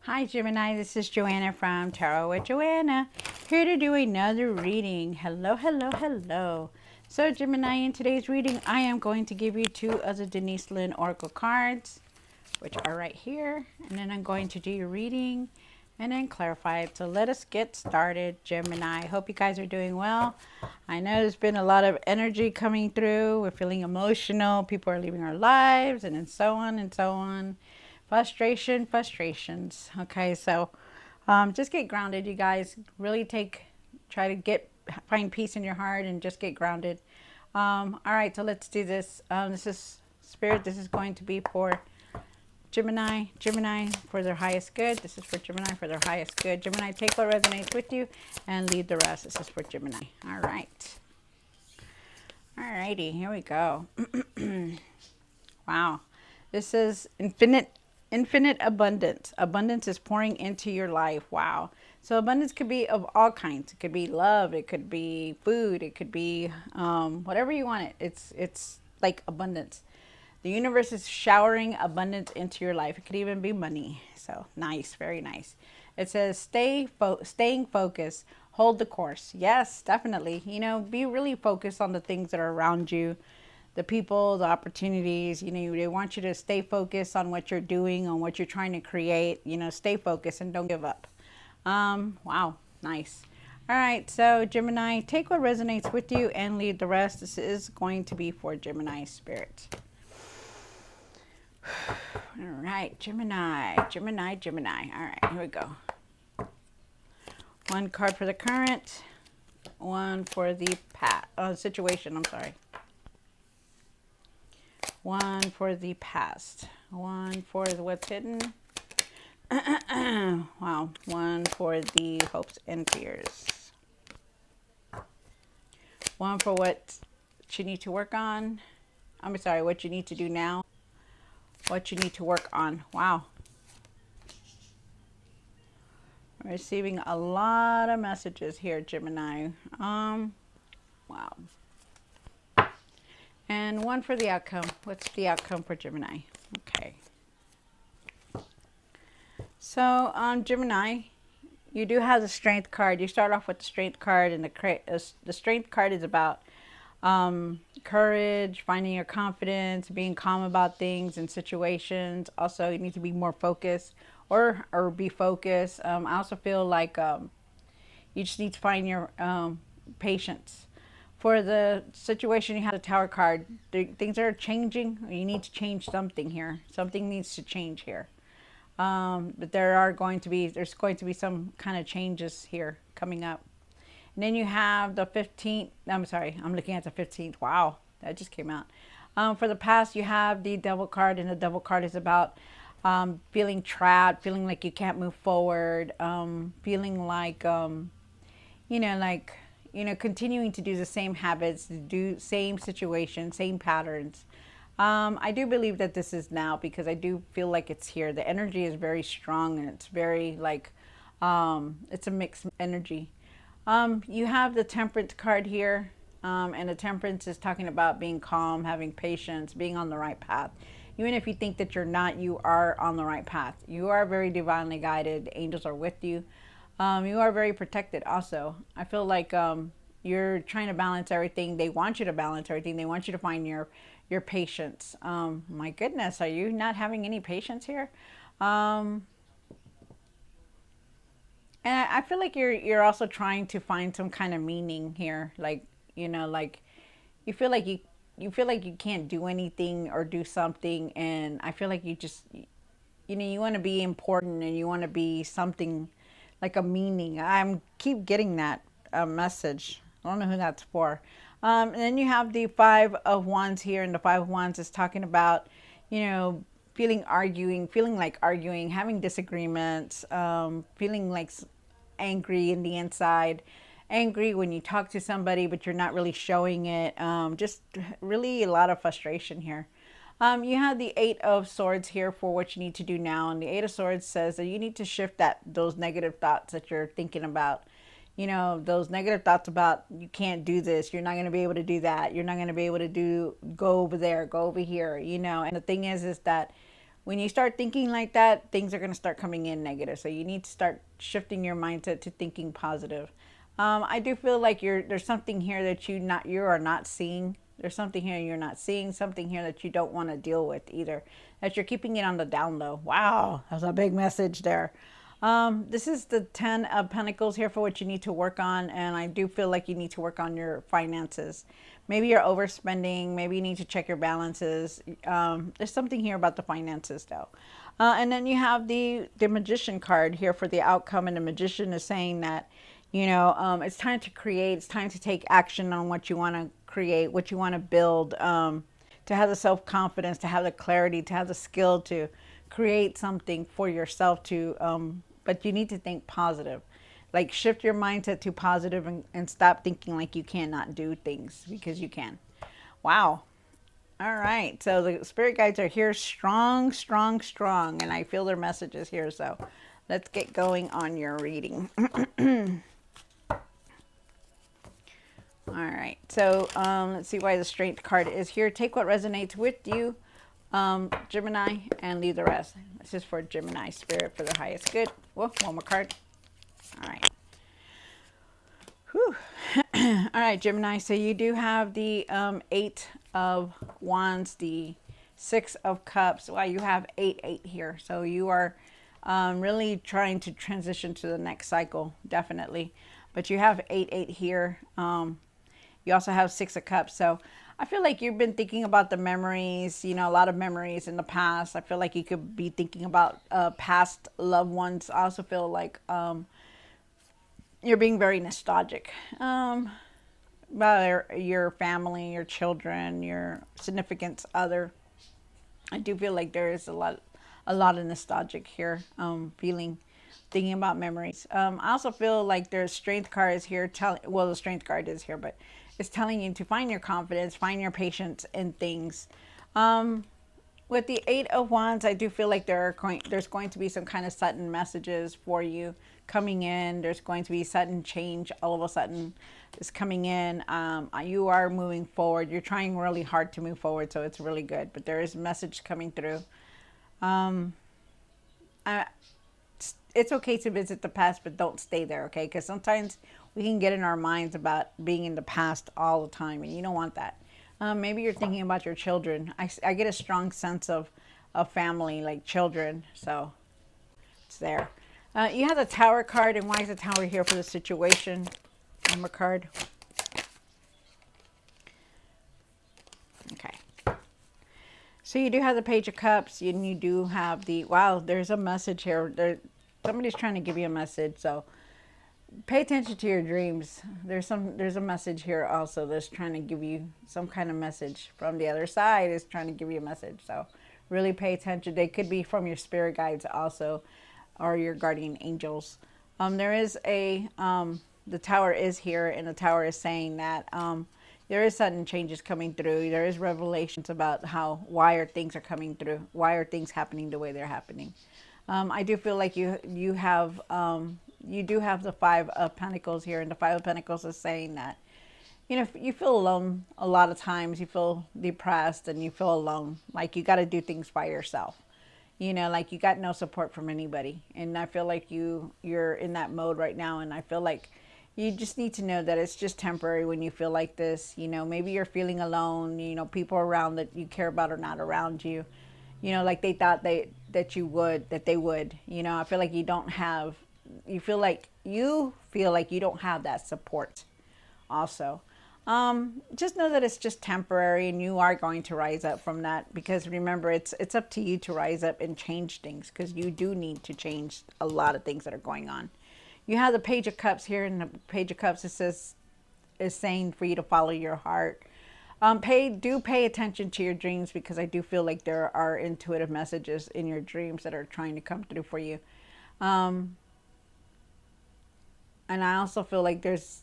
Hi Gemini, this is Joanna from Tarot with Joanna, here to do another reading. Hello, hello, hello. So Gemini, in today's reading, I am going to give you two of the Denise Lynn Oracle cards, which are right here. And then I'm going to do your reading and then clarify it. So let us get started, Gemini. I hope you guys are doing well. I know there's been a lot of energy coming through. We're feeling emotional. People are leaving our lives and then so on and so on. Frustrations. Okay, so just get grounded, you guys. Really try to find peace in your heart and just get grounded. All right, so let's do this. This is Spirit. This is going to be for Gemini for their highest good. This is for Gemini for their highest good. Gemini, take what resonates with you and leave the rest. This is for Gemini. All right. All righty, here we go. Wow. This is infinite abundance. Abundance is pouring into your life. Wow. So abundance could be of all kinds. It could be love. It could be food. It could be whatever you want. It's like abundance. The universe is showering abundance into your life. It could even be money. So nice, very nice. It says staying focused, hold the course. Yes, definitely. Be really focused on the things that are around you, the people, the opportunities. They want you to stay focused on what you're doing, on what you're trying to create. Stay focused and don't give up. Wow, nice. All right, so Gemini, take what resonates with you and leave the rest. This is going to be for Gemini spirit. All right, Gemini. All right, here we go. One card for the current, one for the situation. I'm sorry. One for the past, one for the what's hidden. Wow, one for the hopes and fears. One for what you need to work on. I'm sorry, what you need to do now. What you need to work on. Wow. I'm receiving a lot of messages here, Gemini. Wow. And one for the outcome. What's the outcome for Gemini? Okay. So, Gemini, you do have the Strength card. You start off with the Strength card, and the Strength card is about courage, finding your confidence, being calm about things and situations. Also, you need to be more focused or be focused. I also feel like you just need to find your patience. For the situation, you have the Tower card. Things are changing. You need to change something here. Something needs to change here. But there's going to be some kind of changes here coming up. And then you have the 15th. I'm sorry, I'm looking at the 15th. Wow, that just came out. For the past, you have the Devil card, and the Devil card is about feeling trapped, feeling like you can't move forward, feeling like continuing to do the same habits, do same situation, same patterns. I do believe that this is now, because I do feel like it's here. The energy is very strong, and it's very like, it's a mixed energy. You have the Temperance card here, and the Temperance is talking about being calm, having patience, being on the right path. Even if you think that you're not, you are on the right path. You are very divinely guided. Angels are with you. You are very protected also. I feel like you're trying to balance everything. They want you to balance everything. They want you to find your patience. My goodness, are you not having any patience here? And I feel like you're also trying to find some kind of meaning here. Like, like you feel like you can't do anything or do something, and I feel like you want to be important, and you want to be something like a meaning. I'm keep getting that message. I don't know who that's for. And then you have the Five of Wands here, and the Five of Wands is talking about, feeling like arguing, having disagreements, feeling like angry in the inside, angry when you talk to somebody, but you're not really showing it. Just really a lot of frustration here. You have the Eight of Swords here for what you need to do now. And the Eight of Swords says that you need to shift those negative thoughts that you're thinking about. Those negative thoughts about you can't do this, you're not going to be able to do that, you're not going to be able to go over there, go over here, And the thing is that when you start thinking like that, things are going to start coming in negative. So you need to start shifting your mindset to thinking positive. I do feel like there's something here that you are not seeing. There's something here you're not seeing. Something here that you don't want to deal with either. That you're keeping it on the down low. Wow, that's a big message there. This is the 10 of Pentacles here for what you need to work on. And I do feel like you need to work on your finances. Maybe you're overspending. Maybe you need to check your balances. There's something here about the finances though. And then you have the Magician card here for the outcome. And the Magician is saying that, it's time to create. It's time to take action on what you want to create, what you want to build, to have the self-confidence, to have the clarity, to have the skill to create something for yourself but you need to think positive. Like shift your mindset to positive and stop thinking like you cannot do things because you can. Wow. All right. So the spirit guides are here strong, strong, strong. And I feel their messages here. So let's get going on your reading. All right. So let's see why the Strength card is here. Take what resonates with you, Gemini, and leave the rest. This is for Gemini spirit for the highest good. Whoa, one more card. All right. Whew. All right, Gemini. So you do have the 8 of Wands, the 6 of Cups. Wow, you have 8 here. So you are really trying to transition to the next cycle, definitely. But you have 8 here. You also have 6 of Cups. So I feel like you've been thinking about the memories, a lot of memories in the past. I feel like you could be thinking about past loved ones. I also feel like you're being very nostalgic about your family, your children, your significant other. I do feel like there is a lot of nostalgic here, thinking about memories. I also feel like there's Strength card is here the Strength card is here, but it's telling you to find your confidence, find your patience in things. With the 8 of Wands, I do feel like there's going to be some kind of sudden messages for you coming in. There's going to be sudden change. All of a sudden is coming in. You are moving forward. You're trying really hard to move forward, so it's really good. But there is a message coming through. It's okay to visit the past, but don't stay there, okay? Because sometimes we can get in our minds about being in the past all the time, and you don't want that. Maybe you're thinking about your children. I get a strong sense of family, like children, so it's there. You have the Tower card, and why is the Tower here for the situation? Number card. Okay. So you do have the Page of Cups, and you do have wow, there's a message here. Somebody's trying to give you a message, so pay attention to your dreams. There's a message here also that's trying to give you some kind of message from the other side. Is trying to give you a message, so really pay attention. They could be from your spirit guides also, or your guardian angels. There is the Tower is here, and the Tower is saying that there is sudden changes coming through. There is revelations about why are things are coming through, why are things happening the way they're happening. I do feel like you do have the 5 of Pentacles here, and the 5 of Pentacles is saying that you feel alone a lot of times. You feel depressed and you feel alone, like you got to do things by yourself. Like you got no support from anybody. And I feel like you're in that mode right now, and I feel like you just need to know that it's just temporary when you feel like this. Maybe you're feeling alone. People around that you care about are not around you. Like they thought they would. I feel like you feel like you don't have that support also. Just know that it's just temporary, and you are going to rise up from that, because remember, it's up to you to rise up and change things, because you do need to change a lot of things that are going on. You have the Page of Cups here, and the Page of Cups is saying for you to follow your heart. Pay attention to your dreams, because I do feel like there are intuitive messages in your dreams that are trying to come through for you. And I also feel like there's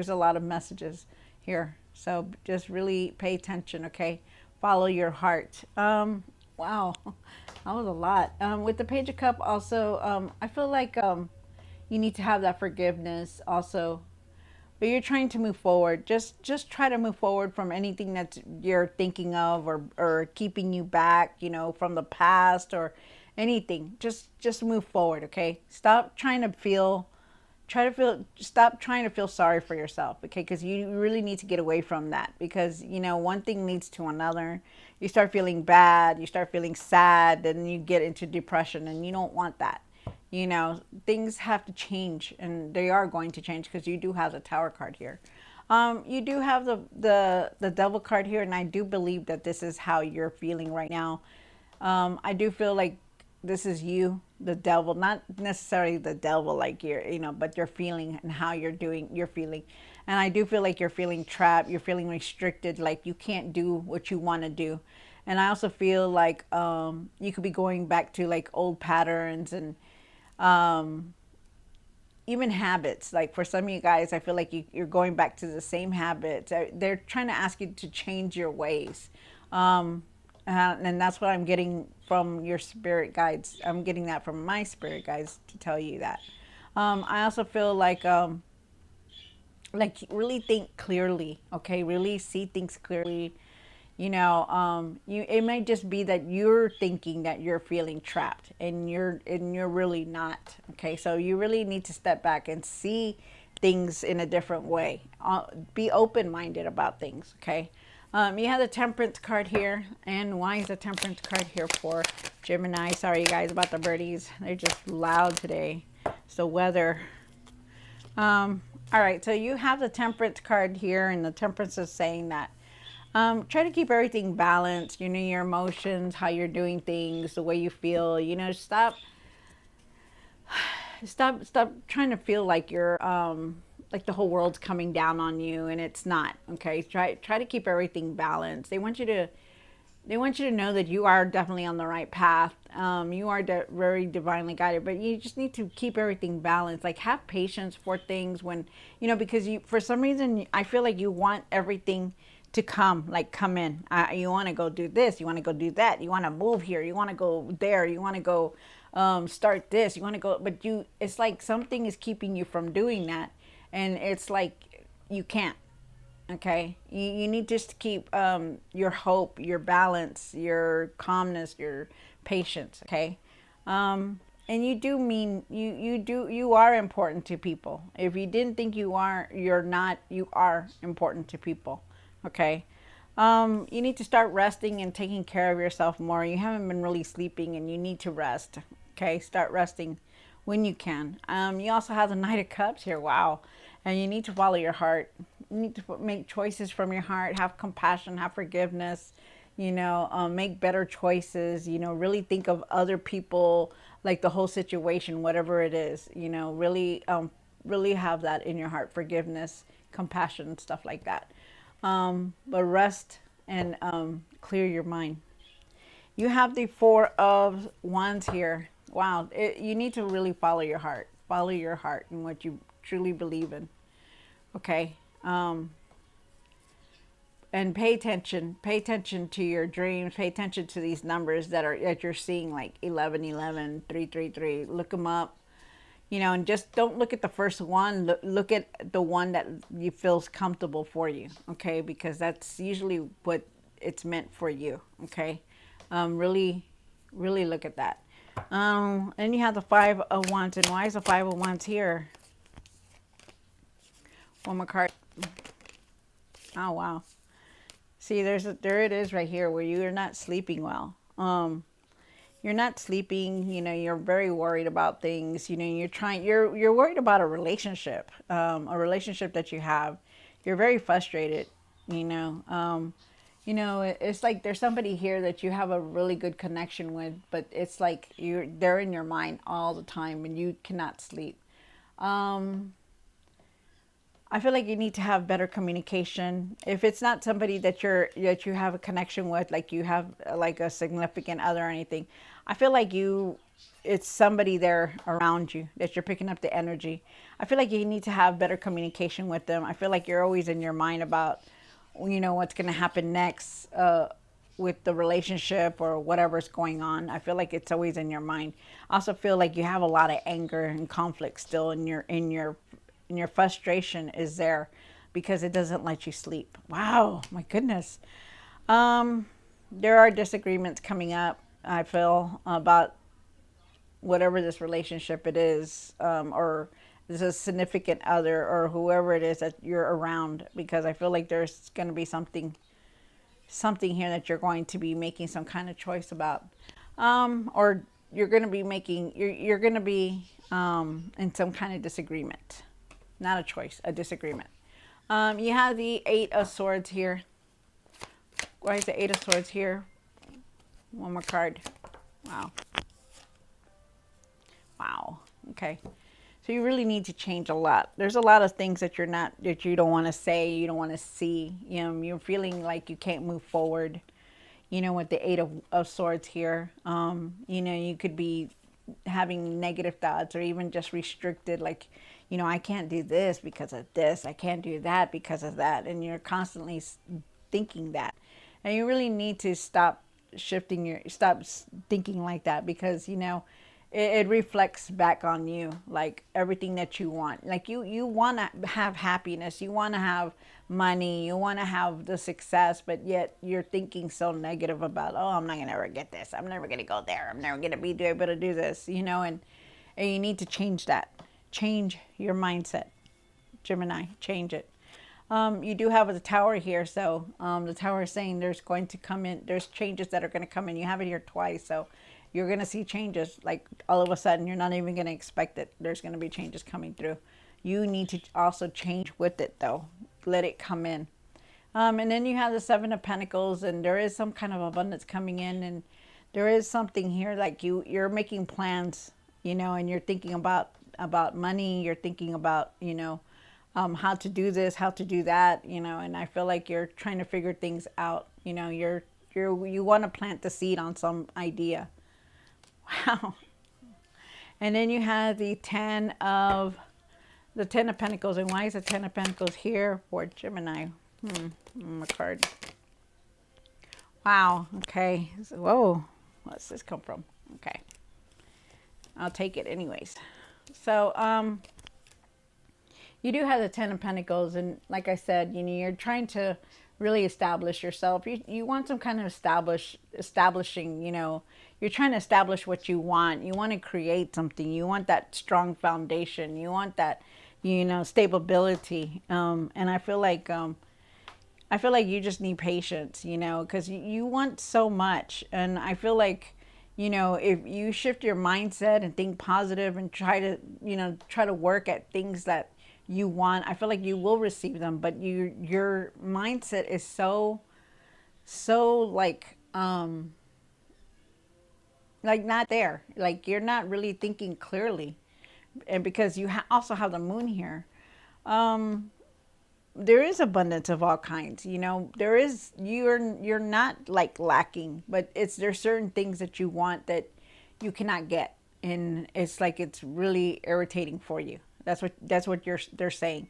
a lot of messages here. So just really pay attention, okay? Follow your heart. Wow, that was a lot. With the Page of Cup also, I feel like you need to have that forgiveness also but you're trying to move forward. Just try to move forward from anything that you're thinking of, or keeping you back, from the past or anything. Just move forward, okay? Stop trying to feel sorry for yourself, okay? Because you really need to get away from that, because one thing leads to another. You start feeling bad, you start feeling sad, then you get into depression, and you don't want that. Things have to change, and they are going to change, because you do have the Tower card here. You do have the Devil card here, and I do believe that this is how you're feeling right now. I do feel like this is you, the devil, not necessarily the devil, like but you're feeling, and how you're feeling. And I do feel like you're feeling trapped, you're feeling restricted, like you can't do what you want to do. And I also feel like you could be going back to like old patterns, and um, even habits. Like for some of you guys, I feel like you're going back to the same habits. They're trying to ask you to change your ways. Um, and that's what I'm getting from your spirit guides. I'm getting that from my spirit guides to tell you that. I also feel like really think clearly, okay? Really see things clearly. It might just be that you're thinking that you're feeling trapped, and you're really not, okay? So you really need to step back and see things in a different way. Be open-minded about things, okay? You have the Temperance card here. And why is the Temperance card here for Gemini? Sorry, you guys, about the birdies. They're just loud today. It's the weather. All right, so you have the Temperance card here, and the Temperance is saying that try to keep everything balanced. Your emotions, how you're doing things, the way you feel. Stop trying to feel like you're like the whole world's coming down on you, and it's not. Okay, try to keep everything balanced. They want you to know that you are definitely on the right path. You are very divinely guided, but you just need to keep everything balanced. Like, have patience for things when, because for some reason, I feel like you want everything to come in. You want to go do this, you want to go do that, you want to move here, you want to go there, you want to go start this, you want to go, but it's like something is keeping you from doing that, and it's like you can't. Okay, you need just to keep your hope, your balance, your calmness, your patience. Okay, and you are important to people. If you didn't think you are, you're not. You are important to people. Okay, you need to start resting and taking care of yourself more. You haven't been really sleeping, and you need to rest. Okay, start resting when you can. You also have the Knight of Cups here. Wow, and you need to follow your heart. You need to make choices from your heart. Have compassion. Have forgiveness. Make better choices. Really think of other people, like the whole situation, whatever it is. Really have that in your heart. Forgiveness, compassion, stuff like that. But rest and clear your mind. You have the Four of Wands here. Wow, you need to really follow your heart. Follow your heart and what you truly believe in. Okay. And pay attention. Pay attention to your dreams. Pay attention to these numbers that you're seeing, like 1111, 333. Look them up. And just don't look at the first one. Look at the one that you feels comfortable for you, okay? Because that's usually what it's meant for you, okay? Really, really look at that. Then you have the Five of Wands. And why is the Five of Wands here? One more card. Oh, wow. See, there it is right here, where you're not sleeping well. You're not sleeping, you're very worried about things, you're worried about a relationship that you have. You're very frustrated, it's like there's somebody here that you have a really good connection with, but it's like they're in your mind all the time, and you cannot sleep. I feel like you need to have better communication. If it's not somebody that you have a connection with, like you have like a significant other or anything, I feel like it's somebody there around you that you're picking up the energy. I feel like you need to have better communication with them. I feel like you're always in your mind about, what's going to happen next with the relationship or whatever's going on. I feel like it's always in your mind. I also feel like you have a lot of anger and conflict still in your and your frustration is there because it doesn't let you sleep. Wow, my goodness. Um, there are disagreements coming up, I feel, about whatever this relationship it is, or this is a significant other or whoever it is that you're around, because I feel like there's going to be something here that you're going to be making some kind of choice about, or you're going to be making you're going to be in some kind of disagreement, not a choice, a disagreement. You have the Eight of Swords here. Why is the Eight of Swords here? One more card. Wow. Wow. Okay. So you really need to change a lot. There's a lot of things that you don't want to say, you don't want to see. You're feeling like you can't move forward. With the Eight of Swords here, you could be having negative thoughts or even just restricted, like, I can't do this because of this. I can't do that because of that. And you're constantly thinking that. And you really need to stop stop thinking like that, because, it reflects back on you, like everything that you want. Like you want to have happiness, you want to have money, you want to have the success, but yet you're thinking so negative about, oh, I'm not going to ever get this. I'm never going to go there. I'm never going to be able to do this, and you need to change that. Change your mindset, Gemini, change it. You do have the Tower here, so the Tower is saying there's changes that are going to come in. You have it here twice, so you're going to see changes, like all of a sudden. You're not even going to expect it. There's going to be changes coming through. You need to also change with it, though. Let it come in. And then you have the Seven of Pentacles, and there is some kind of abundance coming in, and there is something here like you're making plans, and you're thinking about money. You're thinking about, how to do this, how to do that, and I feel like you're trying to figure things out. You want to plant the seed on some idea. Wow. And then you have the Ten of Pentacles. And why is the Ten of Pentacles here for Gemini? A card. Wow. Okay. So, whoa. What's this come from? Okay. I'll take it anyways. So, you do have the Ten of Pentacles, and like I said, you're trying to really establish yourself. You want some kind of establishing, you're trying to establish what you want. You want to create something. You want that strong foundation. You want that, stability. And I feel like you just need patience, because you want so much. And I feel like, if you shift your mindset and think positive and try to work at things that you want, I feel like you will receive them. But your mindset is so like not there. Like you're not really thinking clearly, and because you also have the Moon here, there is abundance of all kinds. There is, you're not like lacking, but there's certain things that you want that you cannot get, and it's like it's really irritating for you. That's what they're saying.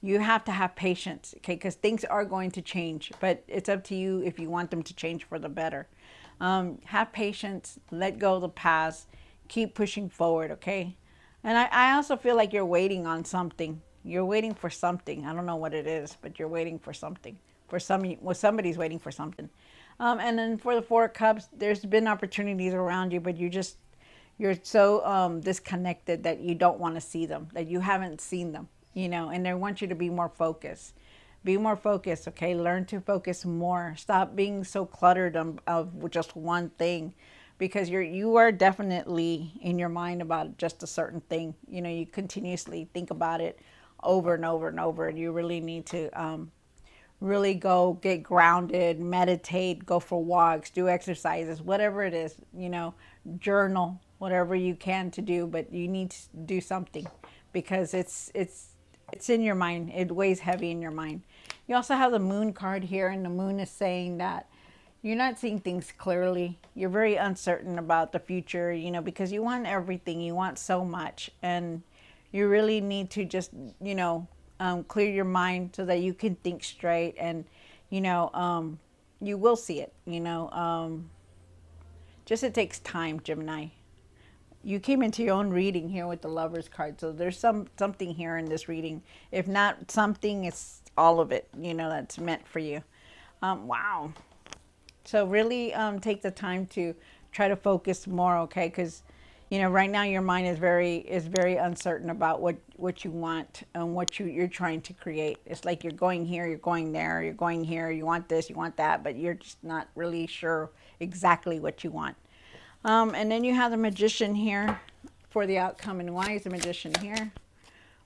You have to have patience, okay? Because things are going to change, but it's up to you if you want them to change for the better. Have patience, let go of the past, keep pushing forward, okay? And I also feel like you're waiting on something. You're waiting for something. I don't know what it is, but you're waiting for something. Somebody's waiting for something. And then for the Four of Cups, there's been opportunities around you, but you're so disconnected that you don't want to see them, that you haven't seen them, and they want you to be more focused. Be more focused, okay? Learn to focus more. Stop being so cluttered of just one thing, because you are definitely in your mind about just a certain thing. You continuously think about it over and over and over, and you really need to really go get grounded, meditate, go for walks, do exercises, whatever it is, journal, whatever you can to do, but you need to do something, because it's in your mind. It weighs heavy in your mind. You also have the Moon card here, and the Moon is saying that you're not seeing things clearly. You're very uncertain about the future, because you want everything. You want so much, and you really need to just, clear your mind so that you can think straight, and, you will see it, just it takes time, Gemini. You came into your own reading here with the Lovers card. So there's something here in this reading. If not something, it's all of it, that's meant for you. Wow. So really take the time to try to focus more, okay? Because right now your mind is very uncertain about what you want and what you're trying to create. It's like you're going here, you're going there, you're going here, you want this, you want that, but you're just not really sure exactly what you want. And then you have the Magician here for the outcome. And why is the Magician here?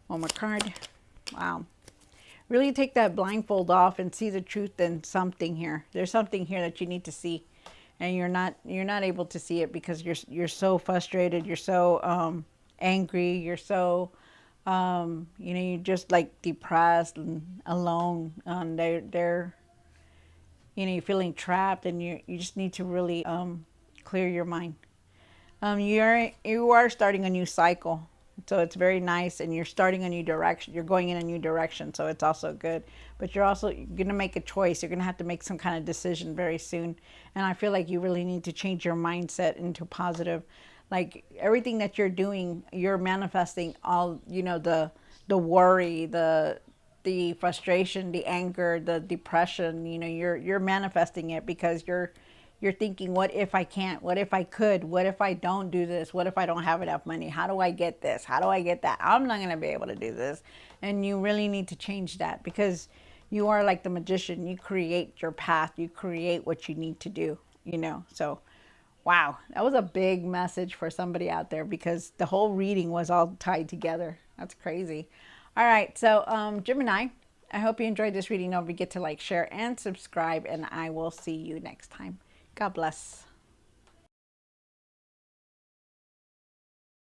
One more card. Wow. Really take that blindfold off and see the truth in something here. There's something here that you need to see, and you're not able to see it because you're so frustrated. You're so angry. You're so you're just like depressed and alone. They're you're feeling trapped, and you just need to really clear your mind. You are starting a new cycle, so it's very nice, and you're starting a new direction. You're going in a new direction, so it's also good. But you're gonna make a choice. You're gonna have to make some kind of decision very soon, and I feel like you really need to change your mindset into positive. Like everything that you're doing, you're manifesting all the worry, the frustration, the anger, the depression. You're manifesting it because you're thinking, what if I can't? What if I could? What if I don't do this? What if I don't have enough money? How do I get this? How do I get that? I'm not going to be able to do this. And you really need to change that because you are like the Magician. You create your path. You create what you need to do. So, wow, that was a big message for somebody out there because the whole reading was all tied together. That's crazy. All right. So, Gemini, I hope you enjoyed this reading. Don't forget to like, share, and subscribe. And I will see you next time. God bless.